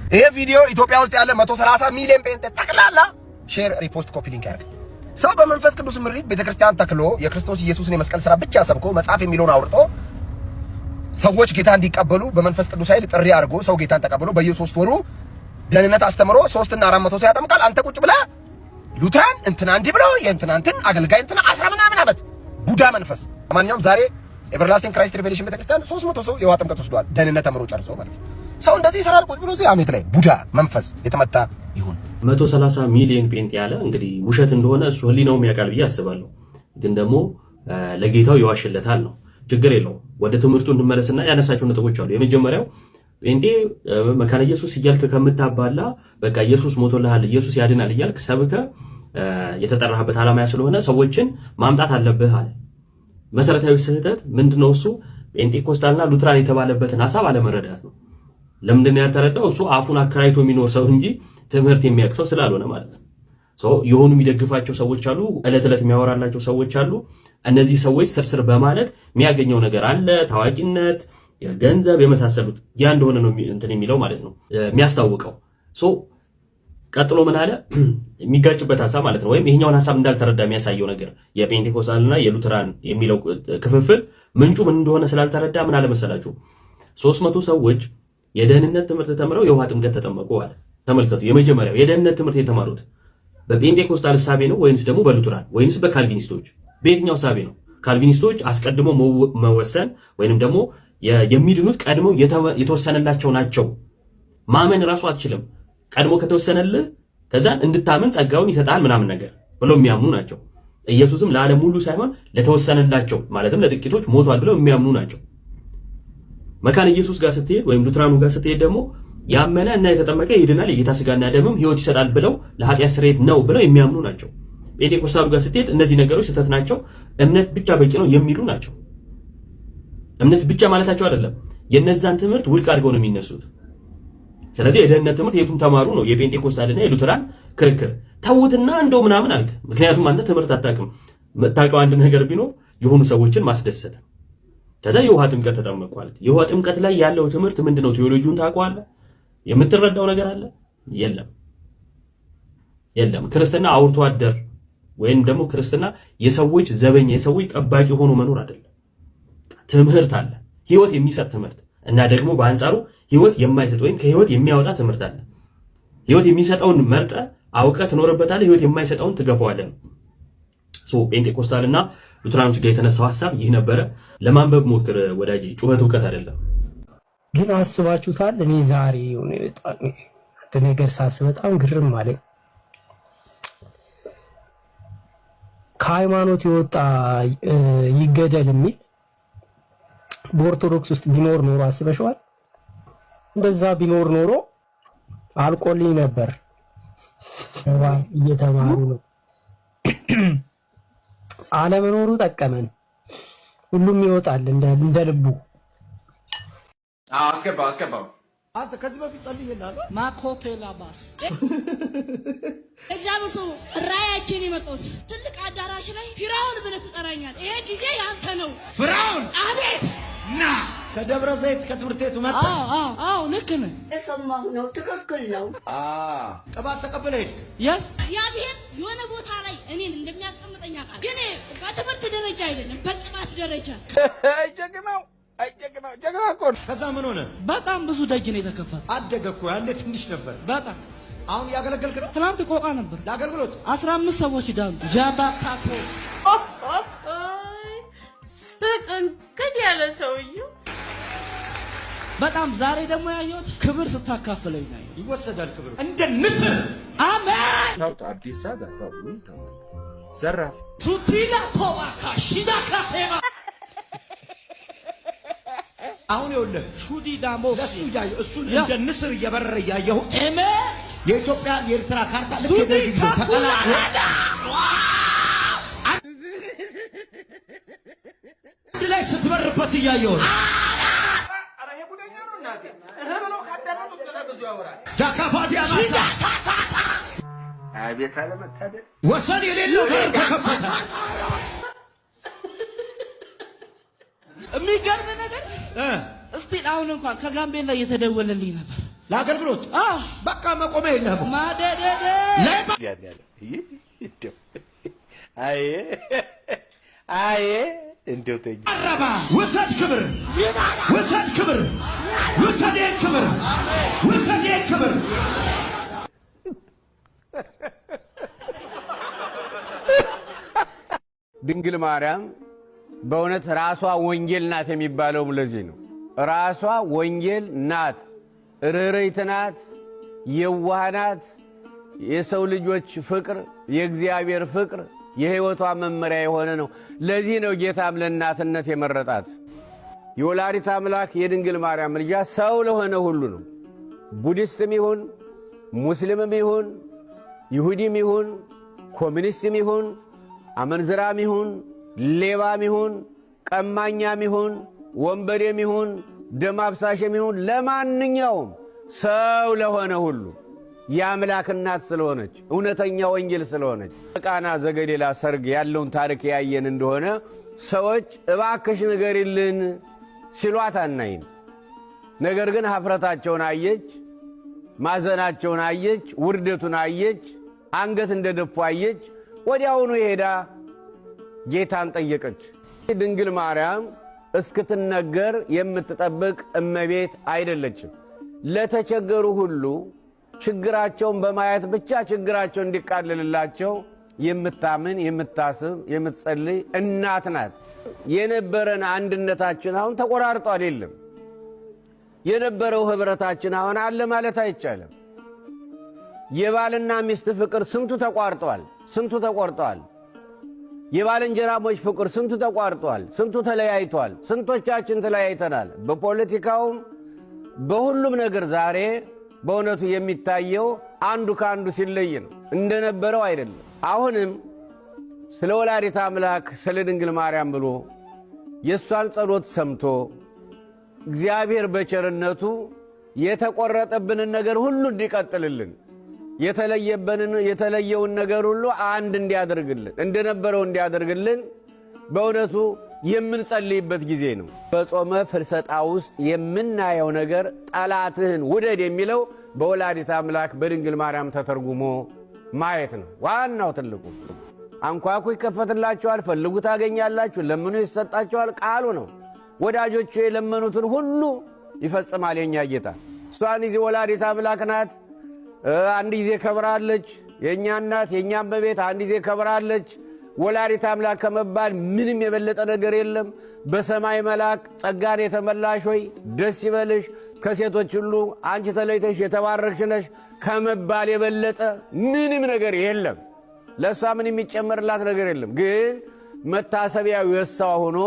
ይሄ ቪዲዮ ኢትዮጵያ ውስጥ ያለ 130 ሚሊዮን ጴንጤ ጠቅላላ ሼር፣ ሪፖስት፣ ኮፒ ሊንክ ያርግ። ሰው በመንፈስ ቅዱስ ምሪት ቤተክርስቲያን ተክሎ የክርስቶስ ኢየሱስን የመስቀል ሥራ ብቻ ሰብኮ መጽሐፍ የሚለውን አውርጦ ሰዎች ጌታ እንዲቀበሉ በመንፈስ ቅዱስ ኃይል ጥሪ አድርጎ ሰው ጌታን ተቀብሎ በየ3 ወሩ ደህንነት አስተምሮ 3 እና 400 ሰው ያጠምቃል። አንተ ቁጭ ብለህ ሉትራን እንትና እንዲህ ብሎ የእንትናንትን አገልጋይ እንትና 10 ምናምን ዓመት ቡዳ መንፈስ። ማንኛውም ዛሬ ኤቨርላስቲንግ ክራይስት ሪቬሌሽን ቤተክርስቲያን 300 ሰው የውሃ ጥምቀት ወስዷል። ደህንነት ተምሮ ጨርሶ ማለት ነው። ሰው እንደዚህ ይሰራል። ቁጭ ብሎ እዚህ አሜት ላይ ቡዳ መንፈስ የተመታ ይሁን። 130 ሚሊዮን ጴንጤ ያለ እንግዲህ ውሸት እንደሆነ እሱ ህሊናውም ያውቃል ብዬ አስባለሁ። ግን ደግሞ ለጌታው ይዋሽለታል ነው። ችግር የለውም። ወደ ትምህርቱ እንመለስና ያነሳቸው ነጥቦች አሉ። የመጀመሪያው ጴንጤ መካነ ኢየሱስ እያልክ ከምታባላ በቃ ኢየሱስ ሞቶልሃል፣ ኢየሱስ ያድናል እያልክ ሰብከ የተጠራህበት ዓላማ ስለሆነ ሰዎችን ማምጣት አለብህ አለ። መሰረታዊ ስህተት ምንድነው? እሱ ጴንጤኮስታልና ሉትራን የተባለበትን ሐሳብ አለመረዳት ነው። ለምንድነው ያልተረዳው? እሱ አፉን አከራይቶ የሚኖር ሰው እንጂ ትምህርት የሚያውቅ ሰው ስላልሆነ ማለት ነው። የሆኑ የሚደግፋቸው ሰዎች አሉ፣ ዕለት ዕለት የሚያወራላቸው ሰዎች አሉ። እነዚህ ሰዎች ስርስር በማለት የሚያገኘው ነገር አለ፣ ታዋቂነት፣ ገንዘብ የመሳሰሉት ያ እንደሆነ ነው እንትን የሚለው ማለት ነው የሚያስታውቀው። ቀጥሎ ምን አለ? የሚጋጭበት ሐሳብ ማለት ነው፣ ወይም ይሄኛውን ሐሳብ እንዳልተረዳ የሚያሳየው ነገር የጴንጤኮስታልና የሉትራን የሚለው ክፍፍል ምንጩ ምን እንደሆነ ስላልተረዳ ምን አለ መሰላችሁ? 300 ሰዎች የደህንነት ትምህርት ተምረው የውሃ ጥምቀት ተጠመቁ አለ። ተመልከቱ፣ የመጀመሪያው የደህንነት ትምህርት የተማሩት በጴንጤኮስታል እሳቤ ነው ወይንስ ደግሞ በሉትራን ወይንስ በካልቪኒስቶች? በየትኛው እሳቤ ነው? ካልቪኒስቶች አስቀድሞ መወሰን ወይንም ደግሞ የሚድኑት ቀድሞ የተወሰነላቸው ናቸው። ማመን ራሱ አትችልም። ቀድሞ ከተወሰነልህ ከዛን እንድታምን ጸጋውን ይሰጣል ምናምን ነገር ብለው የሚያምኑ ናቸው። ኢየሱስም ለዓለም ሁሉ ሳይሆን ለተወሰነላቸው ማለትም ለጥቂቶች ሞቷል ብለው የሚያምኑ ናቸው። መካነ ኢየሱስ ጋር ስትሄድ ወይም ሉትራኑ ጋር ስትሄድ ደግሞ ያመነ እና የተጠመቀ ይድናል፣ የጌታ ሥጋና ደምም ሕይወት ይሰጣል ብለው ለኃጢአት ስርየት ነው ብለው የሚያምኑ ናቸው። ጴንጤኮስታሉ ጋር ስትሄድ እነዚህ ነገሮች ስህተት ናቸው፣ እምነት ብቻ በቂ ነው የሚሉ ናቸው። እምነት ብቻ ማለታቸው አይደለም፣ የነዛን ትምህርት ውድቅ አድርገው ነው የሚነሱት። ስለዚህ የደህንነት ትምህርት የቱን ተማሩ ነው የጴንጤኮስታልና የሉትራን ክርክር። ተውትና እንደው ምናምን አልክ። ምክንያቱም አንተ ትምህርት አታውቅም። የምታውቀው አንድ ነገር ቢኖር የሆኑ ሰዎችን ማስደሰት። ከዛ የውሃ ጥምቀት ተጠመቋል። የውሃ ጥምቀት ላይ ያለው ትምህርት ምንድነው? ቴዎሎጂውን ታውቀዋለህ? የምትረዳው ነገር አለ? የለም። ክርስትና አውርቶ አደር ወይም ደግሞ ክርስትና የሰዎች ዘበኛ የሰዎች ጠባቂ ሆኖ መኖር አይደለም። ትምህርት አለ፣ ህይወት የሚሰጥ ትምህርት እና ደግሞ በአንጻሩ ህይወት የማይሰጥ ወይም ከህይወት የሚያወጣ ትምህርት አለ። ህይወት የሚሰጠውን መርጠ አውቀ ትኖርበታለህ፣ ህይወት የማይሰጠውን ትገፋዋለህ። ጴንጤኮስታልና ሉትራኖች ጋር የተነሳው ሐሳብ ይህ ነበረ። ለማንበብ ሞክር ወዳጄ፣ ጩኸት እውቀት አይደለም። ግን አስባችሁታል? እኔ ዛሬ የሆነ በጣም ነገር ሳስብ በጣም ግርም አለኝ። ከሃይማኖት የወጣ ይገደል የሚል በኦርቶዶክስ ውስጥ ቢኖር ኖሮ አስበሽዋል? እንደዛ ቢኖር ኖሮ አልቆልኝ ነበር። እየተማሩ ነው። አለመኖሩ ጠቀመን። ሁሉም ይወጣል እንደ ልቡ። አስገባው። አንተ ከዚህ በፊት ጸልየናል። ማኮቴላ ባስ እግዚአብሔር ሰው ራያችን የመጣው ትልቅ አዳራሽ ላይ ፊራውን ብለህ ትጠራኛለህ። ይሄ ጊዜ ያንተ ነው። ፊራውን አቤት ና ከደብረ ዘይት ከትምህርት ቤቱ መጣ። አዎ ልክ ነህ። የሰማሁ ነው፣ ትክክል ነው። ቅባት ተቀበለ ሄድክ። የስ እግዚአብሔር የሆነ ቦታ ላይ እኔን እንደሚያስቀምጠኝ አውቃለሁ። ግን በትምህርት ደረጃ አይደለም፣ በቅባት ደረጃ። ጀግና እኮ ነው። ከዛ ምን ሆነ? በጣም ብዙ ደጅ ነው የተከፈተ። አደገ እኮ ያለ ትንሽ ነበር። በጣም አሁን ያገለገልክ ነው። ትናንት ቆቃ ነበር ለአገልግሎት 15 ሰዎች ዳሉ። ጃባካቶ ስጥንቅድ ያለ ሰውዬው በጣም ዛሬ ደግሞ ያየሁት ክብር ስታካፍለኝ ነው። ይወሰዳል ክብር እንደ ንስር። አሜን። አዲስ አበባ ዘራፍ ቱቲላ ፖዋካ ሺዳ ካፌማ አሁን ይኸውልህ ሹዲ ዳሞስ ለሱ ያየ እሱን እንደ ንስር እየበረረ እያየሁ የኢትዮጵያ የኤርትራ ካርታ ልክ የደርግ ተቀላቀለ። አንድ ላይ ስትበርበት እያየሁ ዳካፋዲያ ማሳ አቤት አለመታደል ወሰን የሌለው በር ተከፈተ። የሚገርም ነገር እስቲ አሁን እንኳን ከጋምቤላ እየተደወለልኝ ነበር። ለአገልግሎት በቃ መቆሚያ የለህም። ማደደደ አይ እንደው ተኝ አረባ ውሰድ ክብር ውሰድ ክብር ውሰድ ክብር ውሰድ ክብር ድንግል ማርያም በእውነት ራሷ ወንጌል ናት የሚባለውም ለዚህ ነው። ራሷ ወንጌል ናት፣ ርኅርኅት ናት፣ የዋህ ናት። የሰው ልጆች ፍቅር፣ የእግዚአብሔር ፍቅር የሕይወቷ መመሪያ የሆነ ነው። ለዚህ ነው ጌታም ለእናትነት የመረጣት። የወላዲተ አምላክ የድንግል ማርያም ልጇ ሰው ለሆነ ሁሉ ነው። ቡዲስትም ይሁን ሙስሊምም ይሁን ይሁዲም ይሁን ኮሚኒስትም ይሁን አመንዝራም ይሁን ሌባም ይሁን ቀማኛም ይሁን ወንበዴም ይሁን ደም አፍሳሽም ይሁን ለማንኛውም ሰው ለሆነ ሁሉ የአምላክ እናት ስለሆነች እውነተኛ ወንጌል ስለሆነች ቃና ዘገሊላ ሰርግ ያለውን ታሪክ ያየን እንደሆነ ሰዎች እባክሽ ንገሪልን ሲሏት አናይም። ነገር ግን ኀፍረታቸውን አየች፣ ማዘናቸውን አየች፣ ውርደቱን አየች፣ አንገት እንደደፉ አየች። ወዲያውኑ ሄዳ ጌታን ጠየቀች። ድንግል ማርያም እስክትነገር የምትጠብቅ እመቤት አይደለችም። ለተቸገሩ ሁሉ ችግራቸውን በማየት ብቻ ችግራቸው እንዲቃለልላቸው የምታምን የምታስብ የምትጸልይ እናት ናት። የነበረን አንድነታችን አሁን ተቆራርጧል። የለም የነበረው ኅብረታችን አሁን አለ ማለት አይቻልም። የባልና ሚስት ፍቅር ስንቱ ተቋርጧል፣ ስንቱ ተቆርጧል። የባልንጀራሞች ፍቅር ስንቱ ተቋርጧል፣ ስንቱ ተለያይቷል። ስንቶቻችን ተለያይተናል። በፖለቲካውም በሁሉም ነገር ዛሬ በእውነቱ የሚታየው አንዱ ከአንዱ ሲለይ ነው፣ እንደነበረው አይደለም። አሁንም ስለ ወላዲተ አምላክ ስለ ድንግል ማርያም ብሎ የእሷን ጸሎት ሰምቶ እግዚአብሔር በቸርነቱ የተቆረጠብንን ነገር ሁሉ እንዲቀጥልልን የተለየውን ነገር ሁሉ አንድ እንዲያደርግልን እንደነበረው እንዲያደርግልን በእውነቱ የምንጸልይበት ጊዜ ነው። በጾመ ፍልሰጣ ውስጥ የምናየው ነገር ጠላትህን ውደድ የሚለው በወላዲተ አምላክ በድንግል ማርያም ተተርጉሞ ማየት ነው። ዋናው ትልቁ አንኳኩ ይከፈትላችኋል፣ ፈልጉ ታገኛላችሁ፣ ለምኑ ይሰጣችኋል ቃሉ ነው። ወዳጆቹ የለመኑትን ሁሉ ይፈጽማል የኛ ጌታ። እሷን ጊዜ ወላዲተ አምላክ ናት። አንድ ጊዜ ከብራለች። የኛ እናት የኛ እመቤት አንድ ጊዜ ከብራለች። ወላዲተ አምላክ ከመባል ምንም የበለጠ ነገር የለም። በሰማይ መልአክ ጸጋን የተመላሽ ሆይ ደስ ይበልሽ፣ ከሴቶች ሁሉ አንቺ ተለይተሽ የተባረክሽ ነሽ ከመባል የበለጠ ምንም ነገር የለም። ለእሷ ምን የሚጨመርላት ነገር የለም። ግን መታሰቢያው የሷ ሆኖ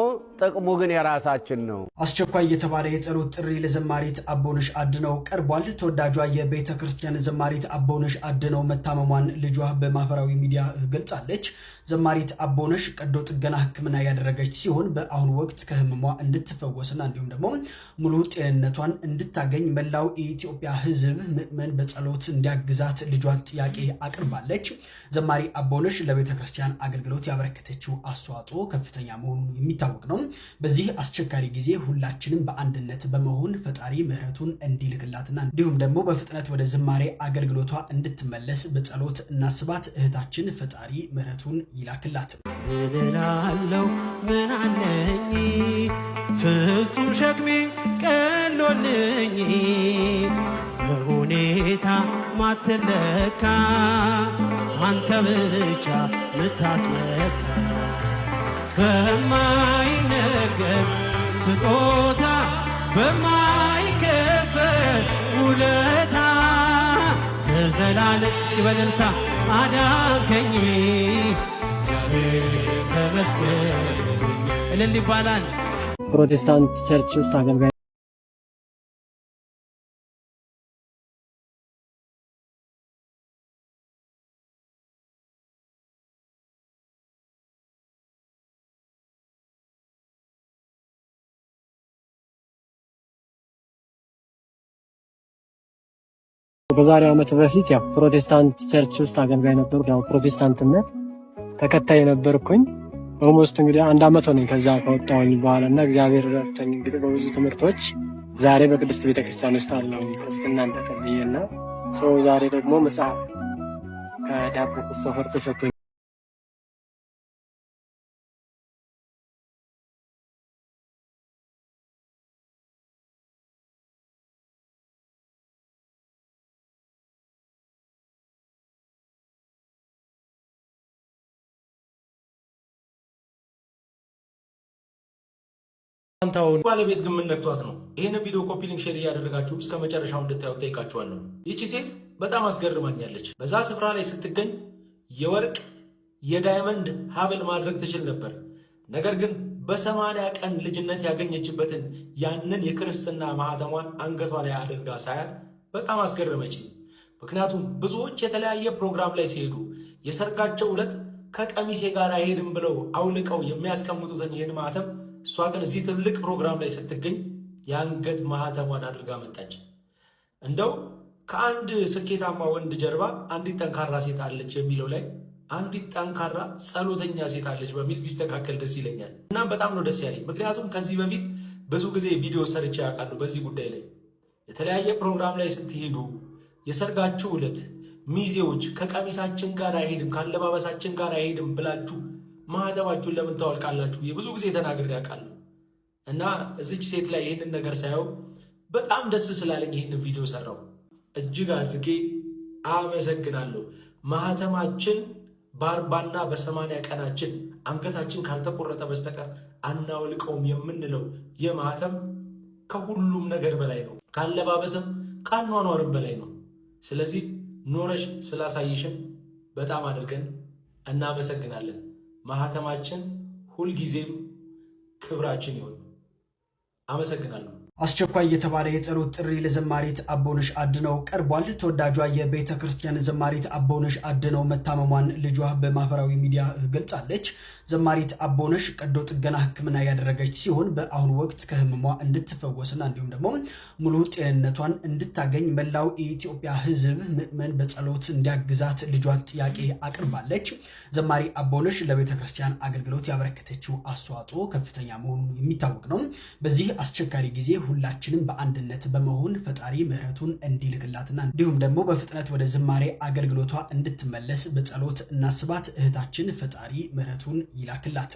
ጥቅሙ ግን የራሳችን ነው። አስቸኳይ የተባለ የጸሎት ጥሪ ለዘማሪት አቦነሽ አድነው ቀርቧል። ተወዳጇ የቤተ ክርስቲያን ዘማሪት አቦነሽ አድነው መታመሟን ልጇ በማህበራዊ ሚዲያ ገልጻለች። ዘማሪት አቦነሽ ቀዶ ጥገና ሕክምና ያደረገች ሲሆን በአሁኑ ወቅት ከህመሟ እንድትፈወስና እንዲሁም ደግሞ ሙሉ ጤንነቷን እንድታገኝ መላው የኢትዮጵያ ሕዝብ ምዕመን በጸሎት እንዲያግዛት ልጇን ጥያቄ አቅርባለች። ዘማሪ አቦነሽ ለቤተ ክርስቲያን አገልግሎት ያበረከተችው አስተዋጽኦ ከፍተኛ መሆኑን የሚታወቅ ነው። በዚህ አስቸጋሪ ጊዜ ሁላችንም በአንድነት በመሆን ፈጣሪ ምሕረቱን እንዲልክላትና እንዲሁም ደግሞ በፍጥነት ወደ ዝማሬ አገልግሎቷ እንድትመለስ በጸሎት እናስባት። እህታችን ፈጣሪ ምሕረቱን ይላክላት። ምን እላለሁ ምን አለኝ ፍጹም ሸክሜ ቀሎልኝ በሁኔታ ማትለካ አንተ ብቻ ምታስመካ በማይነገር ስጦታ በማይከፈል ውለታ ለዘላለም በእልልታ አዳንከኝ ተመስገን እልል ይባላል። ፕሮቴስታንት ቸርች ውስጥ አገልጋይ በዛሬ ዓመት በፊት ያው ፕሮቴስታንት ቸርች ውስጥ አገልጋይ ነበርኩ። ያው ፕሮቴስታንትነት ተከታይ ነበርኩኝ። ኦልሞስት እንግዲህ አንድ ዓመት ሆነኝ ከዛ ከወጣሁኝ በኋላ እና እግዚአብሔር ረድቶኝ እንግዲህ በብዙ ትምህርቶች ዛሬ በቅድስት ቤተክርስቲያን ውስጥ አለው ክርስትናን ተቀብዬና ዛሬ ደግሞ መጽሐፍ ከዳቦ ሰፈር ተሰጥቶኝ አንታውን ባለቤት ግን ምን ነክቷት ነው? ይሄን ቪዲዮ ኮፒ ሊንክ ሼር እያደረጋችሁ እስከ መጨረሻው እንድታዩት ጠይቃችኋለሁ። ይቺ ሴት በጣም አስገርማኛለች። በዛ ስፍራ ላይ ስትገኝ የወርቅ የዳይመንድ ሀብል ማድረግ ትችል ነበር። ነገር ግን በ80 ቀን ልጅነት ያገኘችበትን ያንን የክርስትና ማህተሟን አንገቷ ላይ አድርጋ ሳያት በጣም አስገረመችኝ። ምክንያቱም ብዙዎች የተለያየ ፕሮግራም ላይ ሲሄዱ የሰርጋቸው ዕለት ከቀሚሴ ጋር አይሄድም ብለው አውልቀው የሚያስቀምጡትን ይህን ማህተም እሷ ግን እዚህ ትልቅ ፕሮግራም ላይ ስትገኝ የአንገት ማህተሟን አድርጋ መጣች። እንደው ከአንድ ስኬታማ ወንድ ጀርባ አንዲት ጠንካራ ሴት አለች የሚለው ላይ አንዲት ጠንካራ ጸሎተኛ ሴት አለች በሚል ቢስተካከል ደስ ይለኛል። እናም በጣም ነው ደስ ያለኝ። ምክንያቱም ከዚህ በፊት ብዙ ጊዜ ቪዲዮ ሰርቼ ያውቃሉ በዚህ ጉዳይ ላይ። የተለያየ ፕሮግራም ላይ ስትሄዱ የሰርጋችሁ ዕለት ሚዜዎች ከቀሚሳችን ጋር አይሄድም ካለባበሳችን ጋር አይሄድም ብላችሁ ማህተባችሁን ለምን ታወልቃላችሁ? የብዙ ጊዜ ተናግሬ ያውቃለሁ። እና እዚች ሴት ላይ ይህንን ነገር ሳየው በጣም ደስ ስላለኝ ይህንን ቪዲዮ ሰራው። እጅግ አድርጌ አመሰግናለሁ። ማህተማችን በ40ና በ80 ቀናችን አንገታችን ካልተቆረጠ በስተቀር አናወልቀውም የምንለው የማህተም ከሁሉም ነገር በላይ ነው። ካለባበስም ካኗኗርም በላይ ነው። ስለዚህ ኖረሽ ስላሳየሽን በጣም አድርገን እናመሰግናለን። ማህተማችን ሁልጊዜም ክብራችን ይሁን። አመሰግናለሁ። አስቸኳይ የተባለ የጸሎት ጥሪ ለዘማሪት አቦነሽ አድነው ቀርቧል። ተወዳጇ የቤተ ክርስቲያን ዘማሪት አቦነሽ አድነው መታመሟን ልጇ በማህበራዊ ሚዲያ ገልጻለች። ዘማሪት አቦነሽ ቀዶ ጥገና ሕክምና ያደረገች ሲሆን በአሁኑ ወቅት ከህመሟ እንድትፈወስና እንዲሁም ደግሞ ሙሉ ጤንነቷን እንድታገኝ መላው የኢትዮጵያ ሕዝብ ምዕመን በጸሎት እንዲያግዛት ልጇን ጥያቄ አቅርባለች። ዘማሪ አቦነሽ ለቤተ ክርስቲያን አገልግሎት ያበረከተችው አስተዋጽኦ ከፍተኛ መሆኑን የሚታወቅ ነው። በዚህ አስቸጋሪ ጊዜ ሁላችንም በአንድነት በመሆን ፈጣሪ ምሕረቱን እንዲልክላትና እንዲሁም ደግሞ በፍጥነት ወደ ዝማሬ አገልግሎቷ እንድትመለስ በጸሎት እናስባት። እህታችን ፈጣሪ ምሕረቱን ይላክላት።